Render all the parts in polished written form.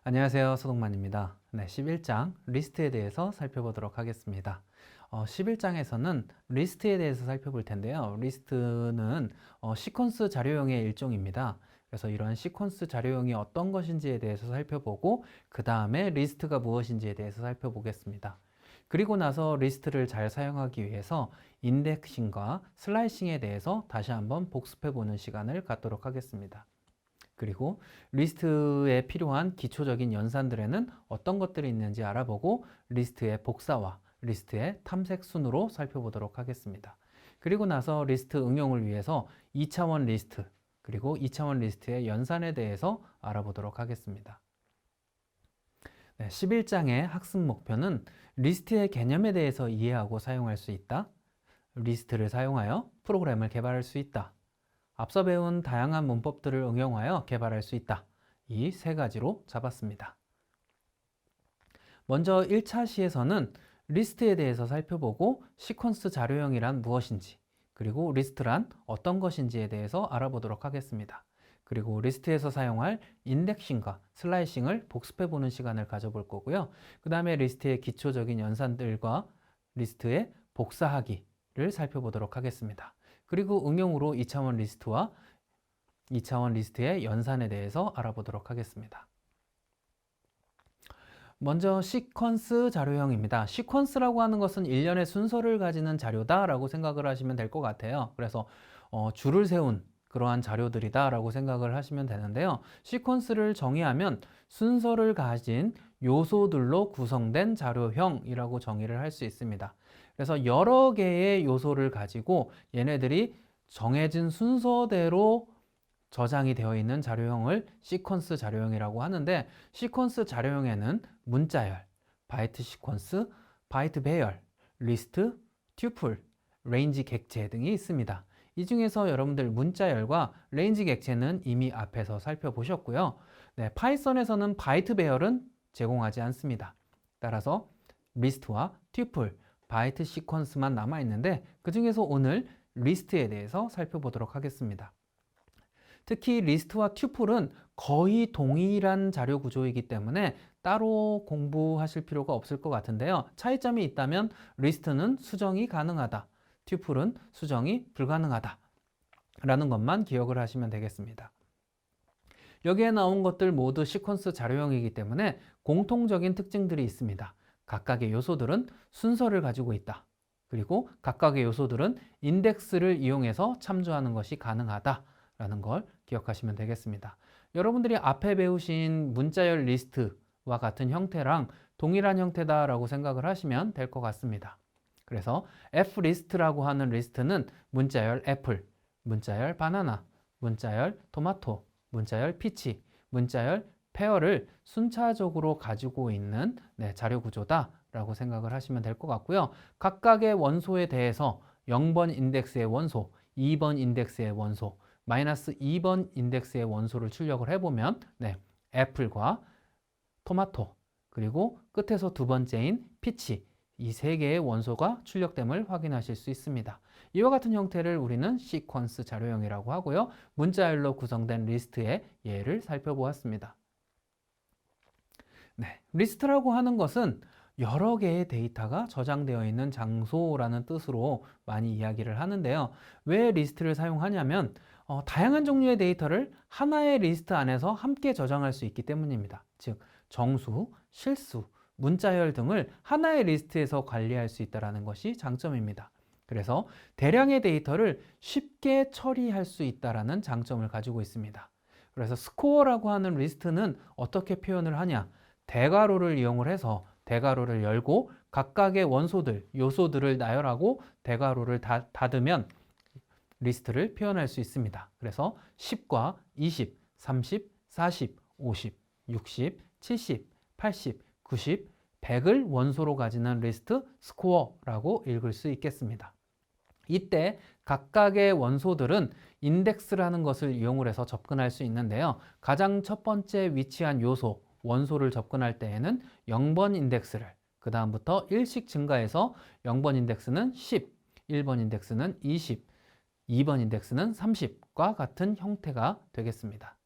안녕하세요. 소동만입니다. 네, 11장 리스트에 대해서 살펴보도록 하겠습니다. 11장에서는 리스트에 대해서 살펴볼 텐데요. 리스트는 시퀀스 자료형의 일종입니다. 그래서 이런 시퀀스 자료형이 어떤 것인지에 대해서 살펴보고 그 다음에 리스트가 무엇인지에 대해서 살펴보겠습니다. 그리고 나서 리스트를 잘 사용하기 위해서 인덱싱과 슬라이싱에 대해서 다시 한번 복습해보는 시간을 갖도록 하겠습니다. 그리고 리스트에 필요한 기초적인 연산들에는 어떤 것들이 있는지 알아보고 리스트의 복사와 리스트의 탐색 순으로 살펴보도록 하겠습니다. 그리고 나서 리스트 응용을 위해서 2차원 리스트 그리고 2차원 리스트의 연산에 대해서 알아보도록 하겠습니다. 네, 11장의 학습 목표는 리스트의 개념에 대해서 이해하고 사용할 수 있다. 리스트를 사용하여 프로그램을 개발할 수 있다. 앞서 배운 다양한 문법들을 응용하여 개발할 수 있다. 이 세 가지로 잡았습니다. 먼저 1차 시에서는 리스트에 대해서 살펴보고 시퀀스 자료형이란 무엇인지 그리고 리스트란 어떤 것인지에 대해서 알아보도록 하겠습니다. 그리고 리스트에서 사용할 인덱싱과 슬라이싱을 복습해보는 시간을 가져볼 거고요. 그 다음에 리스트의 기초적인 연산들과 리스트의 복사하기를 살펴보도록 하겠습니다. 그리고 응용으로 2차원 리스트와 2차원 리스트의 연산에 대해서 알아보도록 하겠습니다. 먼저 시퀀스 자료형입니다. 시퀀스라고 하는 것은 일련의 순서를 가지는 자료다라고 생각을 하시면 될 것 같아요. 그래서 줄을 세운 그러한 자료들이다 라고 생각을 하시면 되는데요. 시퀀스를 정의하면 순서를 가진 요소들로 구성된 자료형이라고 정의를 할 수 있습니다. 그래서 여러 개의 요소를 가지고 얘네들이 정해진 순서대로 저장이 되어 있는 자료형을 시퀀스 자료형이라고 하는데, 시퀀스 자료형에는 문자열, 바이트 시퀀스, 바이트 배열, 리스트, 튜플, 레인지 객체 등이 있습니다. 이 중에서 여러분들 문자열과 레인지 객체는 이미 앞에서 살펴보셨고요. 네, 파이썬에서는 바이트 배열은 제공하지 않습니다. 따라서 리스트와 튜플, 바이트 시퀀스만 남아있는데 그 중에서 오늘 리스트에 대해서 살펴보도록 하겠습니다. 특히 리스트와 튜플은 거의 동일한 자료 구조이기 때문에 따로 공부하실 필요가 없을 것 같은데요. 차이점이 있다면 리스트는 수정이 가능하다, 튜플은 수정이 불가능하다 라는 것만 기억을 하시면 되겠습니다. 여기에 나온 것들 모두 시퀀스 자료형이기 때문에 공통적인 특징들이 있습니다. 각각의 요소들은 순서를 가지고 있다. 그리고 각각의 요소들은 인덱스를 이용해서 참조하는 것이 가능하다라는 걸 기억하시면 되겠습니다. 여러분들이 앞에 배우신 문자열 리스트와 같은 형태랑 동일한 형태다라고 생각을 하시면 될 것 같습니다. 그래서 F리스트라고 하는 리스트는 문자열 애플, 문자열 바나나, 문자열 토마토, 문자열 피치, 문자열 페어를 순차적으로 가지고 있는 자료 구조다라고 생각을 하시면 될 것 같고요. 각각의 원소에 대해서 0번 인덱스의 원소, 2번 인덱스의 원소, 마이너스 2번 인덱스의 원소를 출력을 해보면 애플과 토마토, 그리고 끝에서 두 번째인 피치, 이 세 개의 원소가 출력됨을 확인하실 수 있습니다. 이와 같은 형태를 우리는 시퀀스 자료형이라고 하고요. 문자열로 구성된 리스트의 예를 살펴보았습니다. 리스트라고 하는 것은 여러 개의 데이터가 저장되어 있는 장소라는 뜻으로 많이 이야기를 하는데요. 왜 리스트를 사용하냐면 다양한 종류의 데이터를 하나의 리스트 안에서 함께 저장할 수 있기 때문입니다. 즉 정수, 실수, 문자열 등을 하나의 리스트에서 관리할 수 있다는 것이 장점입니다. 그래서 대량의 데이터를 쉽게 처리할 수 있다는 장점을 가지고 있습니다. 그래서 스코어라고 하는 리스트는 어떻게 표현을 하냐? 대괄호를 이용을 해서 대괄호를 열고 각각의 원소들, 요소들을 나열하고 대괄호를 닫으면 리스트를 표현할 수 있습니다. 그래서 10과 20, 30, 40, 50, 60, 70, 80, 90, 100을 원소로 가지는 리스트 스코어라고 읽을 수 있겠습니다. 이때 각각의 원소들은 인덱스라는 것을 이용을 해서 접근할 수 있는데요. 가장 첫 번째 위치한 요소, 원소를 접근할 때에는 0번 인덱스를, 그 다음부터 1씩 증가해서 0번 인덱스는 10, 1번 인덱스는 20, 2번 인덱스는 30과 같은 형태가 되겠습니다.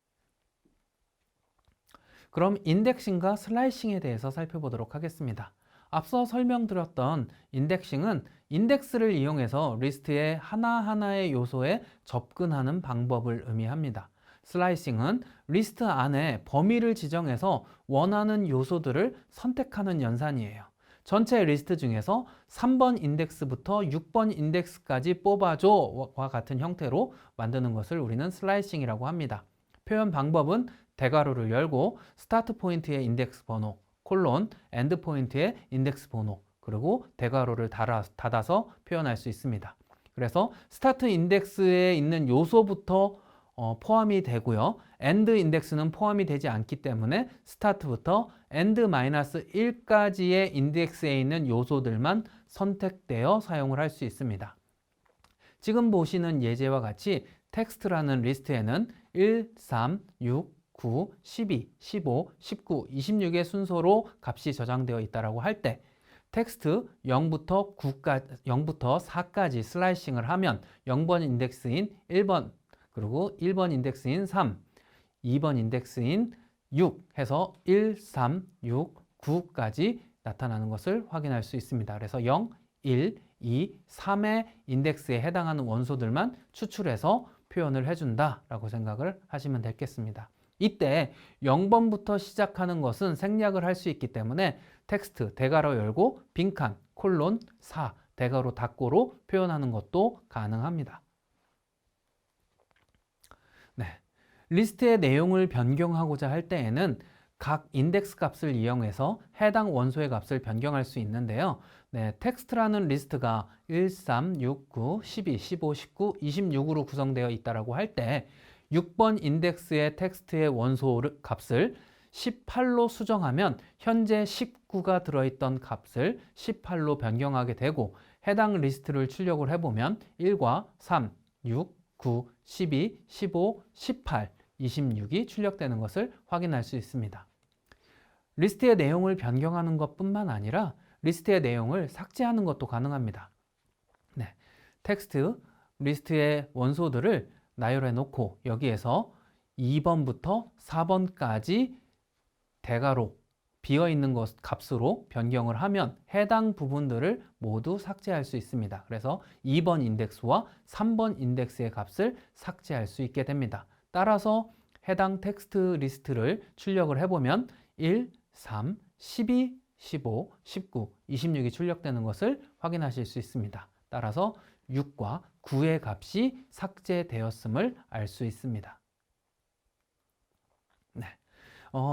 그럼 인덱싱과 슬라이싱에 대해서 살펴보도록 하겠습니다. 앞서 설명드렸던 인덱싱은 인덱스를 이용해서 리스트의 하나하나의 요소에 접근하는 방법을 의미합니다. 슬라이싱은 리스트 안에 범위를 지정해서 원하는 요소들을 선택하는 연산이에요. 전체 리스트 중에서 3번 인덱스부터 6번 인덱스까지 뽑아줘와 같은 형태로 만드는 것을 우리는 슬라이싱이라고 합니다. 표현 방법은 대괄호를 열고 스타트 포인트의 인덱스 번호, 콜론, 엔드 포인트의 인덱스 번호, 그리고 대괄호를 닫아서 표현할 수 있습니다. 그래서 스타트 인덱스에 있는 요소부터 포함이 되고요. 엔드 인덱스는 포함이 되지 않기 때문에 스타트부터 end-1까지의 인덱스에 있는 요소들만 선택되어 사용을 할 수 있습니다. 지금 보시는 예제와 같이 텍스트라는 리스트에는 1, 3, 6, 9, 12, 15, 19, 26의 순서로 값이 저장되어 있다고 할 때 텍스트 0부터 4까지 슬라이싱을 하면 0번 인덱스인 1번 그리고 1번 인덱스인 3, 2번 인덱스인 6 해서 1, 3, 6, 9까지 나타나는 것을 확인할 수 있습니다. 그래서 0, 1, 2, 3의 인덱스에 해당하는 원소들만 추출해서 표현을 해준다라고 생각을 하시면 되겠습니다. 이때 0번부터 시작하는 것은 생략을 할 수 있기 때문에 텍스트 대괄호 열고 빈칸 콜론 4 대괄호 닫고로 표현하는 것도 가능합니다. 네, 리스트의 내용을 변경하고자 할 때에는 각 인덱스 값을 이용해서 해당 원소의 값을 변경할 수 있는데요. 네, 텍스트라는 리스트가 1, 3, 6, 9, 12, 15, 19, 26으로 구성되어 있다고 할 때 6번 인덱스의 텍스트의 원소 값을 18로 수정하면 현재 19가 들어있던 값을 18로 변경하게 되고 해당 리스트를 출력을 해보면 1과 3, 6, 9, 12, 15, 18, 26이 출력되는 것을 확인할 수 있습니다. 리스트의 내용을 변경하는 것뿐만 아니라 리스트의 내용을 삭제하는 것도 가능합니다. 네, 텍스트 리스트의 원소들을 나열해 놓고 여기에서 2번부터 4번까지 대괄호 비어있는 것 값으로 변경을 하면 해당 부분들을 모두 삭제할 수 있습니다. 그래서 2번 인덱스와 3번 인덱스의 값을 삭제할 수 있게 됩니다. 따라서 해당 텍스트 리스트를 출력을 해보면 1, 3, 12, 15, 19, 26이 출력되는 것을 확인하실 수 있습니다. 따라서 6과 9의 값이 삭제되었음을 알 수 있습니다. 네.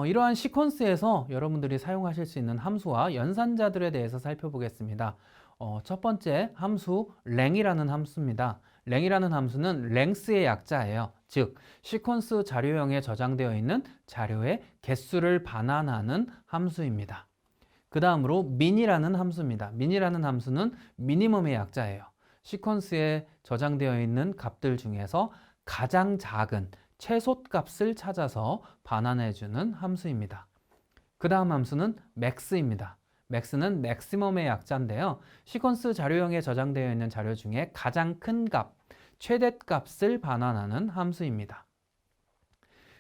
이러한 시퀀스에서 여러분들이 사용하실 수 있는 함수와 연산자들에 대해서 살펴보겠습니다. 첫 번째 함수 leng이라는 함수입니다. leng이라는 함수는 length의 약자예요. 즉, 시퀀스 자료형에 저장되어 있는 자료의 개수를 반환하는 함수입니다. 그 다음으로 min이라는 함수입니다. min이라는 함수는 미니멈의 약자예요. 시퀀스에 저장되어 있는 값들 중에서 가장 작은 최소값을 찾아서 반환해주는 함수입니다. 그 다음 함수는 max입니다. max는 maximum의 약자인데요. 시퀀스 자료형에 저장되어 있는 자료 중에 가장 큰 값, 최대값을 반환하는 함수입니다.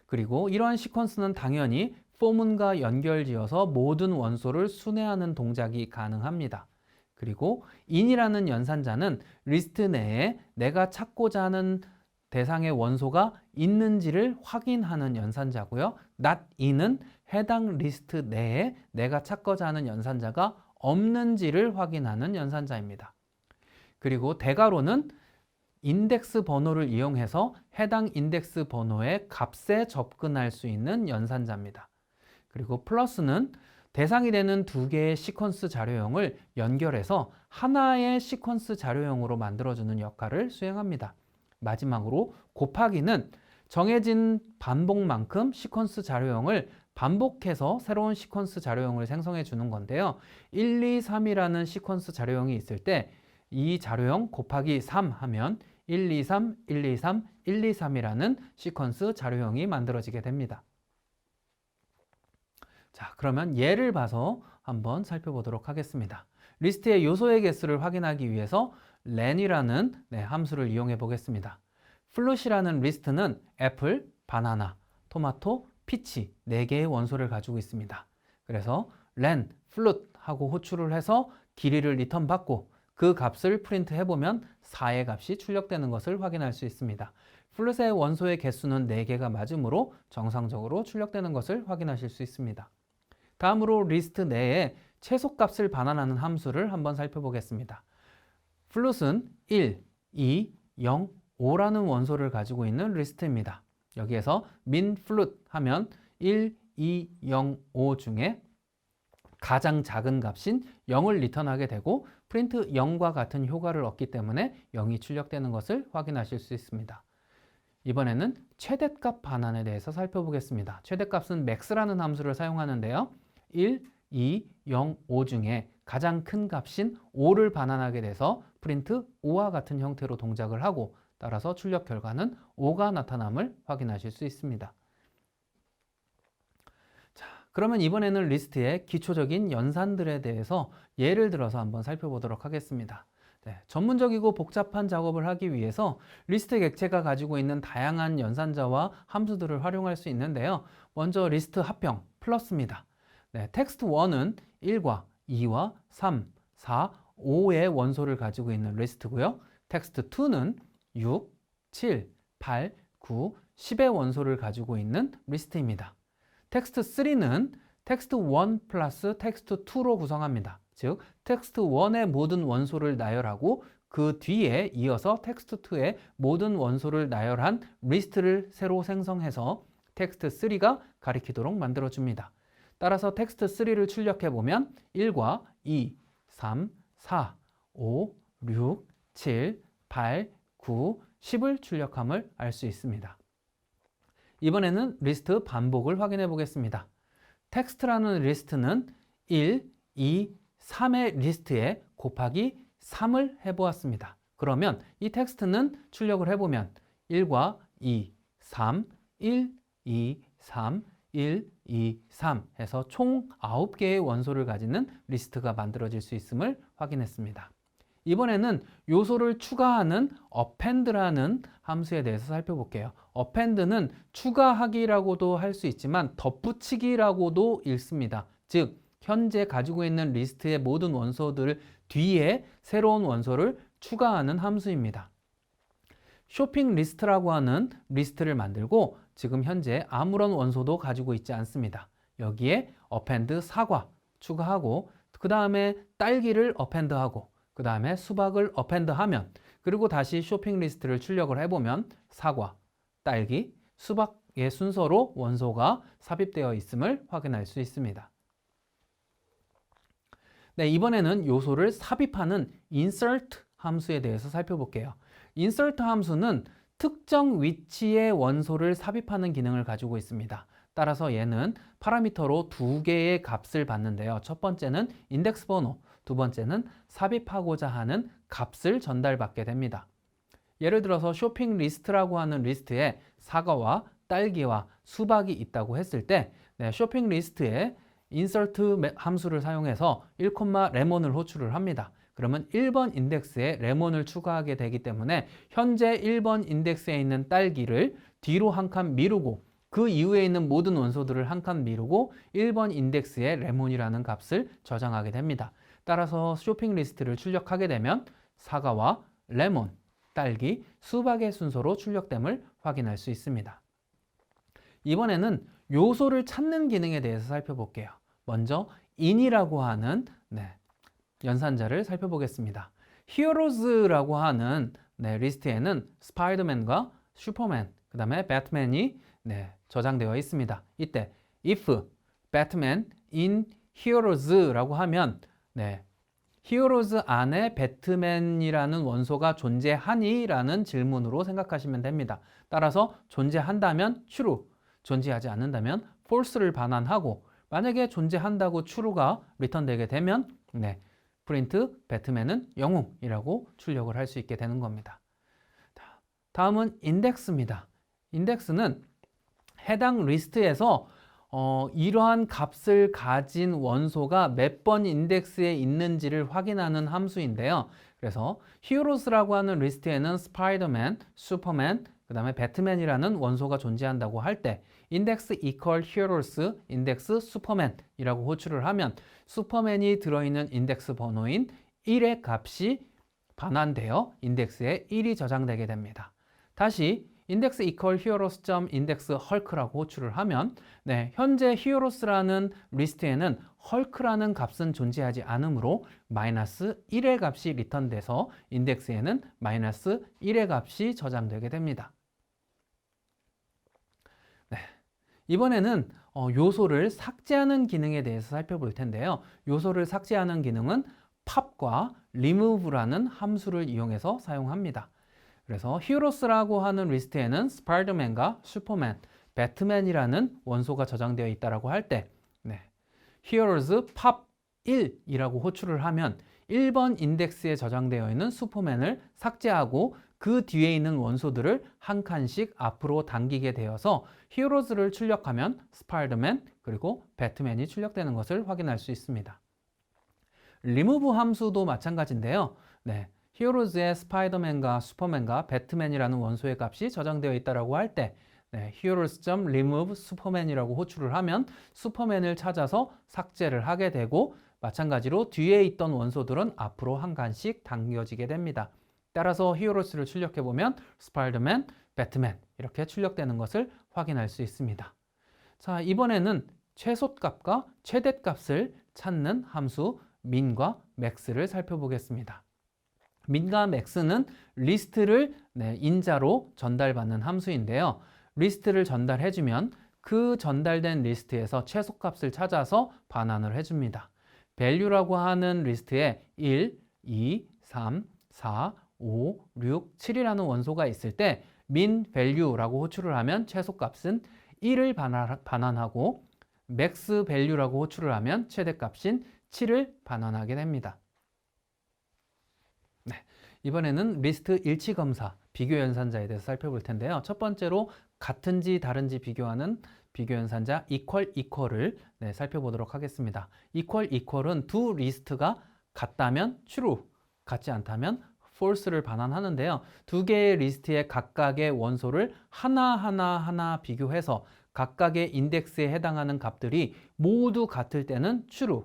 그리고 이러한 시퀀스는 당연히 for문과 연결지어서 모든 원소를 순회하는 동작이 가능합니다. 그리고 in이라는 연산자는 리스트 내에 내가 찾고자 하는 대상의 원소가 있는지를 확인하는 연산자고요. not in은 해당 리스트 내에 내가 찾고자 하는 연산자가 없는지를 확인하는 연산자입니다. 그리고 대괄호는 인덱스 번호를 이용해서 해당 인덱스 번호의 값에 접근할 수 있는 연산자입니다. 그리고 플러스는 대상이 되는 두 개의 시퀀스 자료형을 연결해서 하나의 시퀀스 자료형으로 만들어주는 역할을 수행합니다. 마지막으로 곱하기는 정해진 반복만큼 시퀀스 자료형을 반복해서 새로운 시퀀스 자료형을 생성해 주는 건데요. 1, 2, 3이라는 시퀀스 자료형이 있을 때 이 자료형 곱하기 3 하면 1, 2, 3, 1, 2, 3, 1, 2, 3이라는 시퀀스 자료형이 만들어지게 됩니다. 자, 그러면 예를 봐서 한번 살펴보도록 하겠습니다. 리스트의 요소의 개수를 확인하기 위해서 len이라는 함수를 이용해 보겠습니다. float이라는 리스트는 애플, 바나나, 토마토, 피치 4개의 원소를 가지고 있습니다. 그래서 len, flute 하고 호출을 해서 길이를 리턴 받고 그 값을 프린트 해보면 4의 값이 출력되는 것을 확인할 수 있습니다. 플룻의 원소의 개수는 4개가 맞으므로 정상적으로 출력되는 것을 확인하실 수 있습니다. 다음으로 리스트 내에 최소값을 반환하는 함수를 한번 살펴보겠습니다. 플룻은 1, 2, 0, 5라는 원소를 가지고 있는 리스트입니다. 여기에서 min flute 하면 1, 2, 0, 5 중에 가장 작은 값인 0을 리턴하게 되고 프린트 0과 같은 효과를 얻기 때문에 0이 출력되는 것을 확인하실 수 있습니다. 이번에는 최대값 반환에 대해서 살펴보겠습니다. 최대값은 max라는 함수를 사용하는데요. 1, 2, 0, 5 중에 가장 큰 값인 5를 반환하게 돼서 프린트 5와 같은 형태로 동작을 하고 따라서 출력 결과는 5가 나타남을 확인하실 수 있습니다. 자, 그러면 이번에는 리스트의 기초적인 연산들에 대해서 예를 들어서 한번 살펴보도록 하겠습니다. 네, 전문적이고 복잡한 작업을 하기 위해서 리스트 객체가 가지고 있는 다양한 연산자와 함수들을 활용할 수 있는데요. 먼저 리스트 합평 플러스입니다. 네, 텍스트 1은 1과 2와 3, 4, 5의 원소를 가지고 있는 리스트고요. 텍스트 2는 6, 7, 8, 9, 10의 원소를 가지고 있는 리스트입니다. 텍스트 3는 텍스트 1 플러스 텍스트 2로 구성합니다. 즉, 텍스트 1의 모든 원소를 나열하고 그 뒤에 이어서 텍스트 2의 모든 원소를 나열한 리스트를 새로 생성해서 텍스트 3가 가리키도록 만들어줍니다. 따라서 텍스트 3를 출력해보면 1과 2, 3, 4, 5, 6, 7, 8, 9, 10을 출력함을 알 수 있습니다. 이번에는 리스트 반복을 확인해 보겠습니다. 텍스트라는 리스트는 1, 2, 3의 리스트에 곱하기 3을 해보았습니다. 그러면 이 텍스트는 출력을 해보면 1과 2, 3, 1, 2, 3, 1, 2, 3 해서 총 9개의 원소를 가지는 리스트가 만들어질 수 있음을 확인했습니다. 이번에는 요소를 추가하는 append라는 함수에 대해서 살펴볼게요. append는 추가하기라고도 할 수 있지만 덧붙이기라고도 읽습니다. 즉, 현재 가지고 있는 리스트의 모든 원소들 뒤에 새로운 원소를 추가하는 함수입니다. 쇼핑 리스트라고 하는 리스트를 만들고 지금 현재 아무런 원소도 가지고 있지 않습니다. 여기에 append 사과 추가하고 그 다음에 딸기를 append하고 그 다음에 수박을 append하면 그리고 다시 쇼핑 리스트를 출력을 해보면 사과, 딸기, 수박의 순서로 원소가 삽입되어 있음을 확인할 수 있습니다. 네, 이번에는 요소를 삽입하는 insert 함수에 대해서 살펴볼게요. insert 함수는 특정 위치의 원소를 삽입하는 기능을 가지고 있습니다. 따라서 얘는 파라미터로 2개의 값을 받는데요. 첫 번째는 인덱스 번호, 두 번째는 삽입하고자 하는 값을 전달받게 됩니다. 예를 들어서 쇼핑 리스트라고 하는 리스트에 사과와 딸기와 수박이 있다고 했을 때 쇼핑 리스트에 insert 함수를 사용해서 1, 레몬을 호출을 합니다. 그러면 1번 인덱스에 레몬을 추가하게 되기 때문에 현재 1번 인덱스에 있는 딸기를 뒤로 한 칸 미루고 그 이후에 있는 모든 원소들을 한 칸 미루고 1번 인덱스에 레몬이라는 값을 저장하게 됩니다. 따라서 쇼핑 리스트를 출력하게 되면 사과와 레몬, 딸기, 수박의 순서로 출력됨을 확인할 수 있습니다. 이번에는 요소를 찾는 기능에 대해서 살펴볼게요. 먼저 in이라고 하는 연산자를 살펴보겠습니다. 히어로즈라고 하는 리스트에는 스파이더맨과 슈퍼맨, 그 다음에 배트맨이 저장되어 있습니다. 이때 if Batman in Heroes라고 하면 히어로즈 안에 배트맨이라는 원소가 존재하니? 라는 질문으로 생각하시면 됩니다. 따라서 존재한다면 true, 존재하지 않는다면 false를 반환하고 만약에 존재한다고 true가 리턴되게 되면 프린트 배트맨은 영웅이라고 출력을 할 수 있게 되는 겁니다. 다음은 인덱스입니다. 인덱스는 해당 리스트에서 이러한 값을 가진 원소가 몇 번 인덱스에 있는지를 확인하는 함수인데요. 그래서 히어로스라고 하는 리스트에는 스파이더맨, 슈퍼맨, 그 다음에 배트맨이라는 원소가 존재한다고 할 때 index equal heroes, index superman이라고 호출을 하면 슈퍼맨이 들어있는 인덱스 번호인 1의 값이 반환되어 인덱스에 1이 저장되게 됩니다. 다시 index equal heroes.index hulk라고 호출을 하면 현재 heroes라는 리스트에는 hulk라는 값은 존재하지 않으므로 마이너스 1의 값이 리턴돼서 인덱스에는 마이너스 1의 값이 저장되게 됩니다. 이번에는 요소를 삭제하는 기능에 대해서 살펴볼 텐데요. 요소를 삭제하는 기능은 pop과 remove라는 함수를 이용해서 사용합니다. 그래서 heroes라고 하는 리스트에는 스파이더맨과 슈퍼맨, 배트맨이라는 원소가 저장되어 있다고 할 때 heroes pop 1이라고 호출을 하면 1번 인덱스에 저장되어 있는 슈퍼맨을 삭제하고 그 뒤에 있는 원소들을 한 칸씩 앞으로 당기게 되어서 히어로즈를 출력하면 스파이더맨 그리고 배트맨이 출력되는 것을 확인할 수 있습니다. remove 함수도 마찬가지인데요. 히어로즈에 스파이더맨과 슈퍼맨과 배트맨이라는 원소의 값이 저장되어 있다고 할 때 heroes.remove superman이라고 호출을 하면 슈퍼맨을 찾아서 삭제를 하게 되고 마찬가지로 뒤에 있던 원소들은 앞으로 한 칸씩 당겨지게 됩니다. 따라서 히어로스를 출력해보면 스파이더맨, 배트맨 이렇게 출력되는 것을 확인할 수 있습니다. 자, 이번에는 최소값과 최대값을 찾는 함수 min과 max를 살펴보겠습니다. min과 max는 리스트를 인자로 전달받는 함수인데요. 리스트를 전달해주면 그 전달된 리스트에서 최소값을 찾아서 반환을 해줍니다. value라고 하는 리스트에 1, 2, 3, 4, 5, 6, 7이라는 원소가 있을 때 min value라고 호출을 하면 최소값은 1을 반환하고 max value라고 호출을 하면 최대값인 7을 반환하게 됩니다. 이번에는 리스트 일치 검사, 비교 연산자에 대해서 살펴볼 텐데요. 첫 번째로 같은지 다른지 비교하는 비교 연산자 equal을 살펴보도록 하겠습니다. equal은 두 리스트가 같다면 true, 같지 않다면 false를 반환하는데요. 두 개의 리스트의 각각의 원소를 하나 비교해서 각각의 인덱스에 해당하는 값들이 모두 같을 때는 true,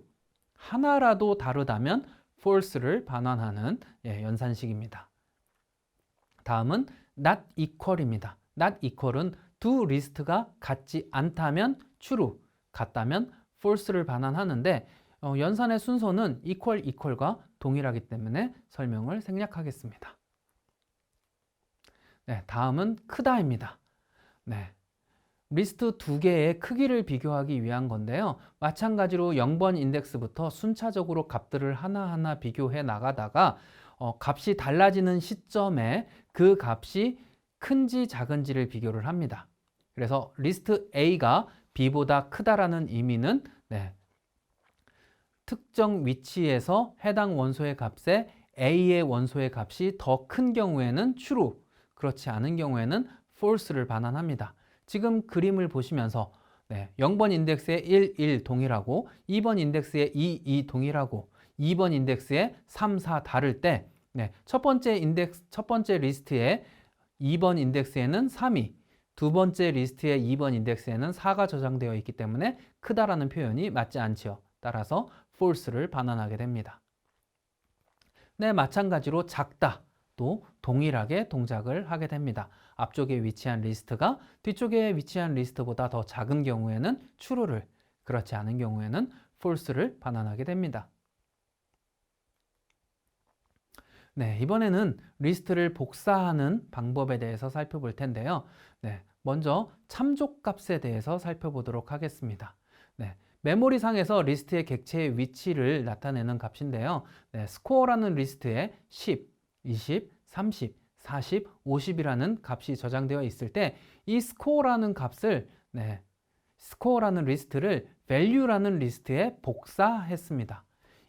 하나라도 다르다면 false를 반환하는 연산식입니다. 다음은 not equal입니다. not equal은 두 리스트가 같지 않다면 true, 같다면 false를 반환하는데 연산의 순서는 equal과 동일하기 때문에 설명을 생략하겠습니다. 다음은 크다입니다. 리스트 두 개의 크기를 비교하기 위한 건데요. 마찬가지로 0번 인덱스부터 순차적으로 값들을 하나하나 비교해 나가다가 값이 달라지는 시점에 그 값이 큰지 작은지를 비교를 합니다. 그래서 리스트 A가 B보다 크다라는 의미는 특정 위치에서 해당 원소의 값에 A의 원소의 값이 더 큰 경우에는 true, 그렇지 않은 경우에는 false를 반환합니다. 지금 그림을 보시면서 0번 인덱스에 1, 1 동일하고 2번 인덱스에 2, 2 동일하고 2번 인덱스에 3, 4 다를 때 첫 번째 리스트에 2번 인덱스에는 3이, 두 번째 리스트의 2번 인덱스에는 4가 저장되어 있기 때문에 크다라는 표현이 맞지 않지요. 따라서 false를 반환하게 됩니다. 마찬가지로 작다도 동일하게 동작을 하게 됩니다. 앞쪽에 위치한 리스트가 뒤쪽에 위치한 리스트보다 더 작은 경우에는 true를, 그렇지 않은 경우에는 false를 반환하게 됩니다. 이번에는 리스트를 복사하는 방법에 대해서 살펴볼 텐데요. 먼저 참조값에 대해서 살펴보도록 하겠습니다. 메모리상에서 리스트의 객체의 위치를 나타내는 값인데요. 스코어라는 리스트에 10, 20, 30, 40, 50이라는 값이 저장되어 있을 때 이 스코어라는 값을 스코어라는 리스트를 value라는 리스트에 복사했습니다.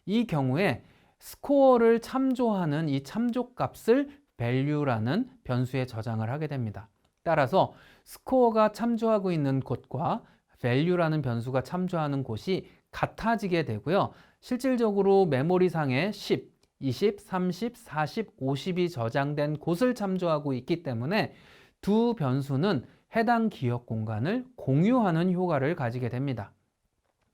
이 경우에 스코어를 참조하는 이 참조값을 value라는 변수에 저장을 하게 됩니다. 따라서 스코어가 참조하고 있는 곳과 value라는 변수가 참조하는 곳이 같아지게 되고요. 실질적으로 메모리상에 10, 20, 30, 40, 50이 저장된 곳을 참조하고 있기 때문에 두 변수는 해당 기억 공간을 공유하는 효과를 가지게 됩니다.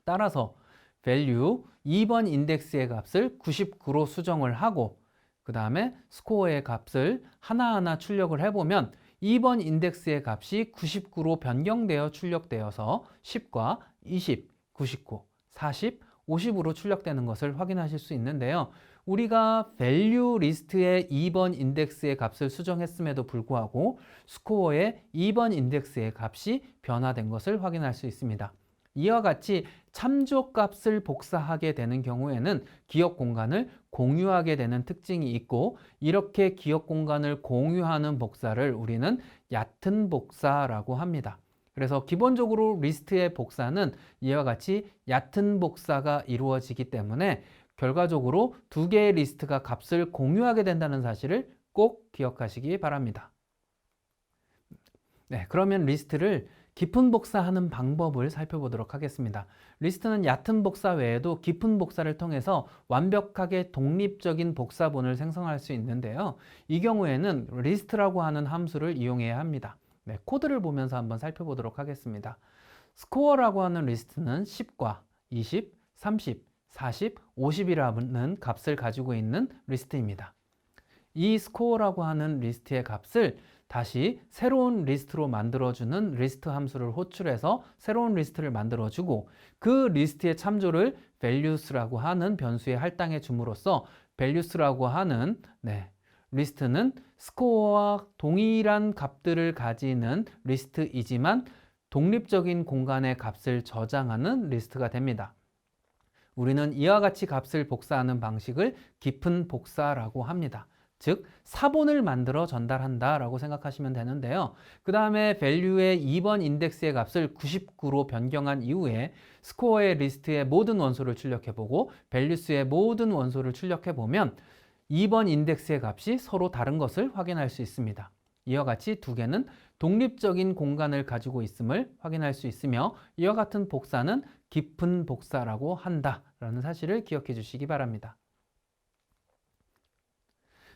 따라서 value 2번 인덱스의 값을 99로 수정을 하고 그 다음에 스코어의 값을 하나하나 출력을 해보면 2번 인덱스의 값이 99로 변경되어 출력되어서 10과 20, 99, 40, 50으로 출력되는 것을 확인하실 수 있는데요. 우리가 value 리스트의 2번 인덱스의 값을 수정했음에도 불구하고 스코어의 2번 인덱스의 값이 변화된 것을 확인할 수 있습니다. 이와 같이 참조 값을 복사하게 되는 경우에는 기억 공간을 공유하게 되는 특징이 있고, 이렇게 기억 공간을 공유하는 복사를 우리는 얕은 복사라고 합니다. 그래서 기본적으로 리스트의 복사는 이와 같이 얕은 복사가 이루어지기 때문에 결과적으로 두 개의 리스트가 값을 공유하게 된다는 사실을 꼭 기억하시기 바랍니다. 네, 그러면 리스트를 깊은 복사하는 방법을 살펴보도록 하겠습니다. 리스트는 얕은 복사 외에도 깊은 복사를 통해서 완벽하게 독립적인 복사본을 생성할 수 있는데요. 이 경우에는 리스트라고 하는 함수를 이용해야 합니다. 네, 코드를 보면서 한번 살펴보도록 하겠습니다. 스코어라고 하는 리스트는 10과 20, 30, 40, 50이라는 값을 가지고 있는 리스트입니다. 이 스코어라고 하는 리스트의 값을 다시 새로운 리스트로 만들어주는 리스트 함수를 호출해서 새로운 리스트를 만들어주고, 그 리스트의 참조를 values라고 하는 변수에 할당해 줌으로써 values라고 하는 리스트는 스코어와 동일한 값들을 가지는 리스트이지만 독립적인 공간의 값을 저장하는 리스트가 됩니다. 우리는 이와 같이 값을 복사하는 방식을 깊은 복사라고 합니다. 즉 사본을 만들어 전달한다 라고 생각하시면 되는데요. 그 다음에 value의 2번 인덱스의 값을 99로 변경한 이후에 스코어의 리스트의 모든 원소를 출력해보고 values의 모든 원소를 출력해보면 2번 인덱스의 값이 서로 다른 것을 확인할 수 있습니다. 이와 같이 두 개는 독립적인 공간을 가지고 있음을 확인할 수 있으며, 이와 같은 복사는 깊은 복사라고 한다라는 사실을 기억해 주시기 바랍니다.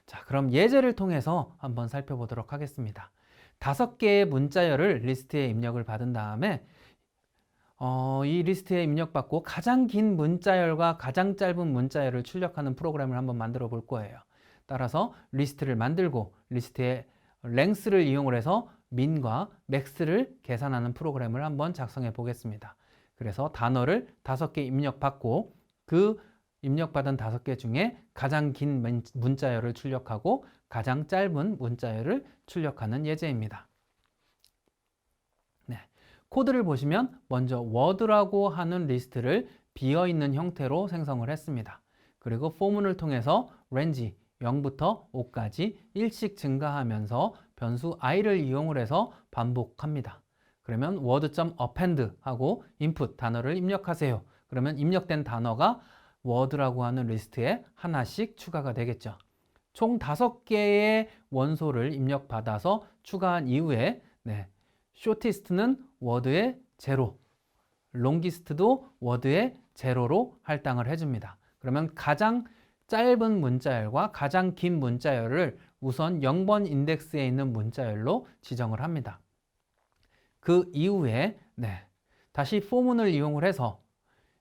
자, 그럼 예제를 통해서 한번 살펴보도록 하겠습니다. 5개의 문자열을 리스트에 입력을 받은 다음에 이 리스트에 입력받고 가장 긴 문자열과 가장 짧은 문자열을 출력하는 프로그램을 한번 만들어 볼 거예요. 따라서 리스트를 만들고 리스트의 랭스를 이용을 해서 min과 max를 계산하는 프로그램을 한번 작성해 보겠습니다. 그래서 단어를 5개 입력받고 그 입력받은 5개 중에 가장 긴 문자열을 출력하고 가장 짧은 문자열을 출력하는 예제입니다. 네, 코드를 보시면 먼저 word라고 하는 리스트를 비어있는 형태로 생성을 했습니다. 그리고 포문을 통해서 range 0부터 5까지 1씩 증가하면서 변수 i를 이용을 해서 반복합니다. 그러면 word.append 하고 input 단어를 입력하세요. 그러면 입력된 단어가 word라고 하는 리스트에 하나씩 추가가 되겠죠. 총 5개의 원소를 입력받아서 추가한 이후에 shortest는 word의 0, longest도 word의 0로 할당을 해줍니다. 그러면 가장 짧은 문자열과 가장 긴 문자열을 우선 0번 인덱스에 있는 문자열로 지정을 합니다. 그 이후에 다시 포문을 이용을 해서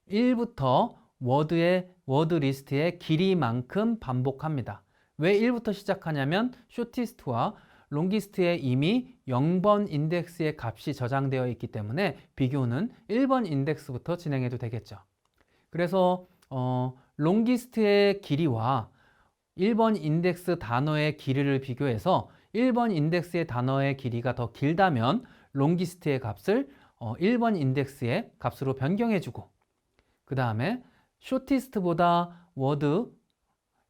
1부터 워드 리스트의 길이만큼 반복합니다. 왜 1부터 시작하냐면 shortest와 longest에 이미 0번 인덱스의 값이 저장되어 있기 때문에 비교는 1번 인덱스부터 진행해도 되겠죠. 그래서 longest의 길이와 1번 인덱스 단어의 길이를 비교해서 1번 인덱스의 단어의 길이가 더 길다면 longest의 값을 1번 인덱스의 값으로 변경해주고, 그 다음에 shortest보다 word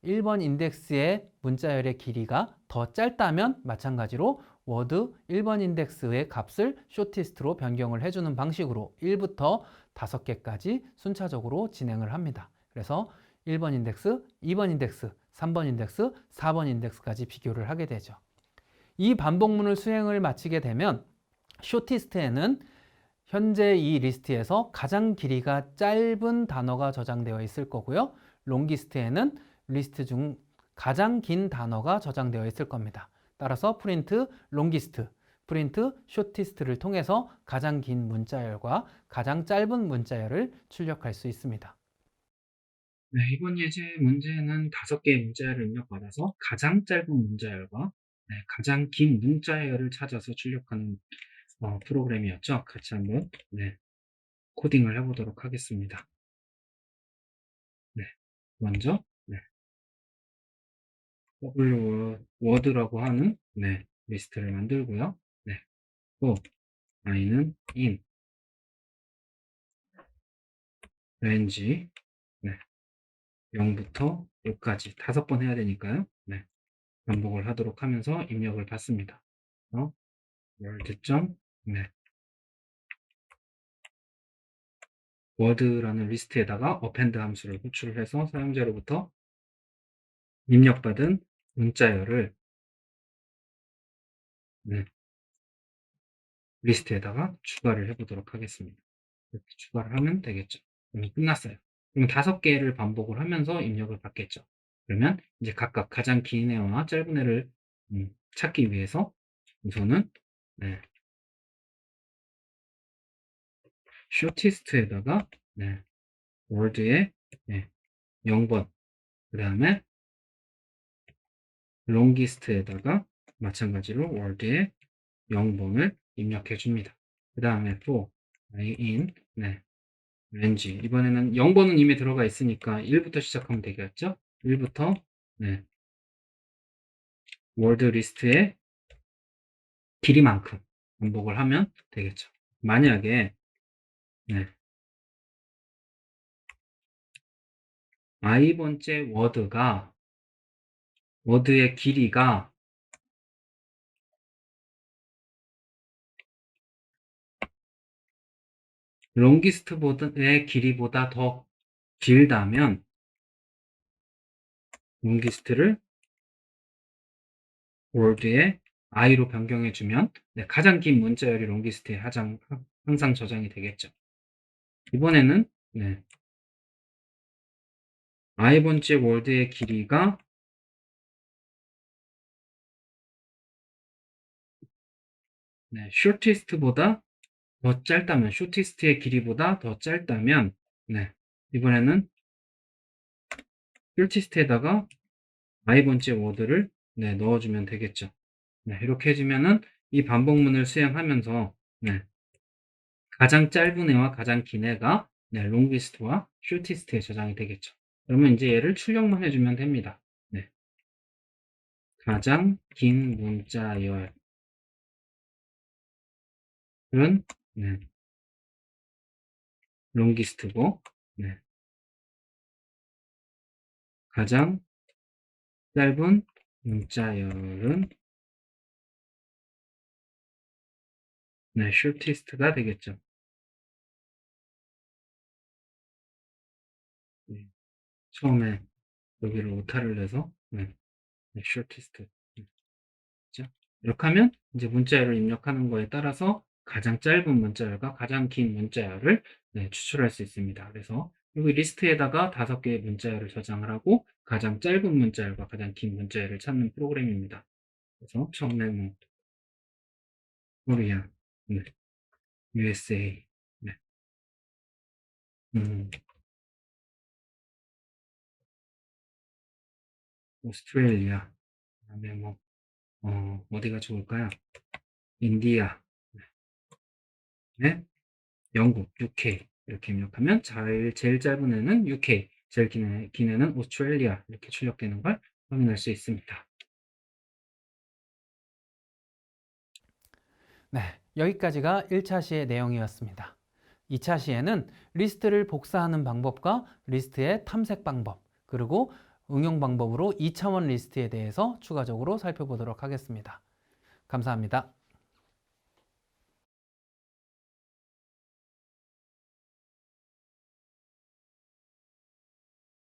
1번 인덱스의 문자열의 길이가 더 짧다면 마찬가지로 word 1번 인덱스의 값을 shortest로 변경을 해주는 방식으로 1부터 5개까지 순차적으로 진행을 합니다. 그래서 1번 인덱스, 2번 인덱스, 3번 인덱스, 4번 인덱스까지 비교를 하게 되죠. 이 반복문을 수행을 마치게 되면 shortest에는 현재 이 리스트에서 가장 길이가 짧은 단어가 저장되어 있을 거고요. longest에는 리스트 중 가장 긴 단어가 저장되어 있을 겁니다. 따라서 print longest, 프린트 쇼티스트를 통해서 가장 긴 문자열과 가장 짧은 문자열을 출력할 수 있습니다. 네, 이번 예제 문제는 5개의 문자열을 입력받아서 가장 짧은 문자열과 가장 긴 문자열을 찾아서 출력하는 프로그램이었죠. 같이 한번 코딩을 해보도록 하겠습니다. 먼저 word라고 하는 리스트를 만들고요. 또 i는 in, range 0부터 6까지 5번 해야 되니까요. 반복을 하도록 하면서 입력을 받습니다. word. word라는 리스트에다가 append 함수를 호출을 해서 사용자로부터 입력받은 문자열을 리스트에다가 추가를 해보도록 하겠습니다. 이렇게 추가를 하면 되겠죠. 그러면 끝났어요. 그러면 5개를 반복을 하면서 입력을 받겠죠. 그러면 이제 각각 가장 긴 애와 짧은 애를 찾기 위해서 우선은 shortest에다가 word에 0번, 그 다음에 longest에다가 마찬가지로 word에 0번을 입력해 줍니다. 그 다음에 for in range, 이번에는 0번은 이미 들어가 있으니까 1부터 시작하면 되겠죠. 1부터 word 리스트의 길이만큼 반복을 하면 되겠죠. 만약에 i번째 word의 길이가 longest의 길이보다 더 길다면 longest를 word의 i로 변경해주면 가장 긴 문자열이 longest에 항상 저장이 되겠죠. 이번에는 i번째 word의 길이가 shortest보다 더 짧다면, shortest의 길이보다 더 짧다면 이번에는 shortest에다가 i번째 word를 넣어주면 되겠죠. 이렇게 해주면은 이 반복문을 수행하면서 가장 짧은 애와 가장 긴 애가 longest와 shortest에 저장이 되겠죠. 그러면 이제 얘를 출력만 해주면 됩니다. 가장 긴 문자열은 longest고 가장 짧은 문자열은 shortest가 되겠죠. 처음에 여기를 오타를 내서 shortest. 이렇게 하면 이제 문자열을 입력하는 거에 따라서 가장 짧은 문자열과 가장 긴 문자열을 추출할 수 있습니다. 그래서 여기 리스트에다가 5개의 문자열을 저장을 하고 가장 짧은 문자열과 가장 긴 문자열을 찾는 프로그램입니다. 그래서 처음에 코리아, USA, 오스트레일리아, 그다음에 어디가 좋을까요? 인디아, 영국, UK 이렇게 입력하면 제일 짧은 애는 UK, 제일 긴 애는 오스트레일리아 이렇게 출력되는 걸 확인할 수 있습니다. 네, 여기까지가 1차 시의 내용이었습니다. 2차 시에는 리스트를 복사하는 방법과 리스트의 탐색 방법, 그리고 응용 방법으로 2차원 리스트에 대해서 추가적으로 살펴보도록 하겠습니다. 감사합니다.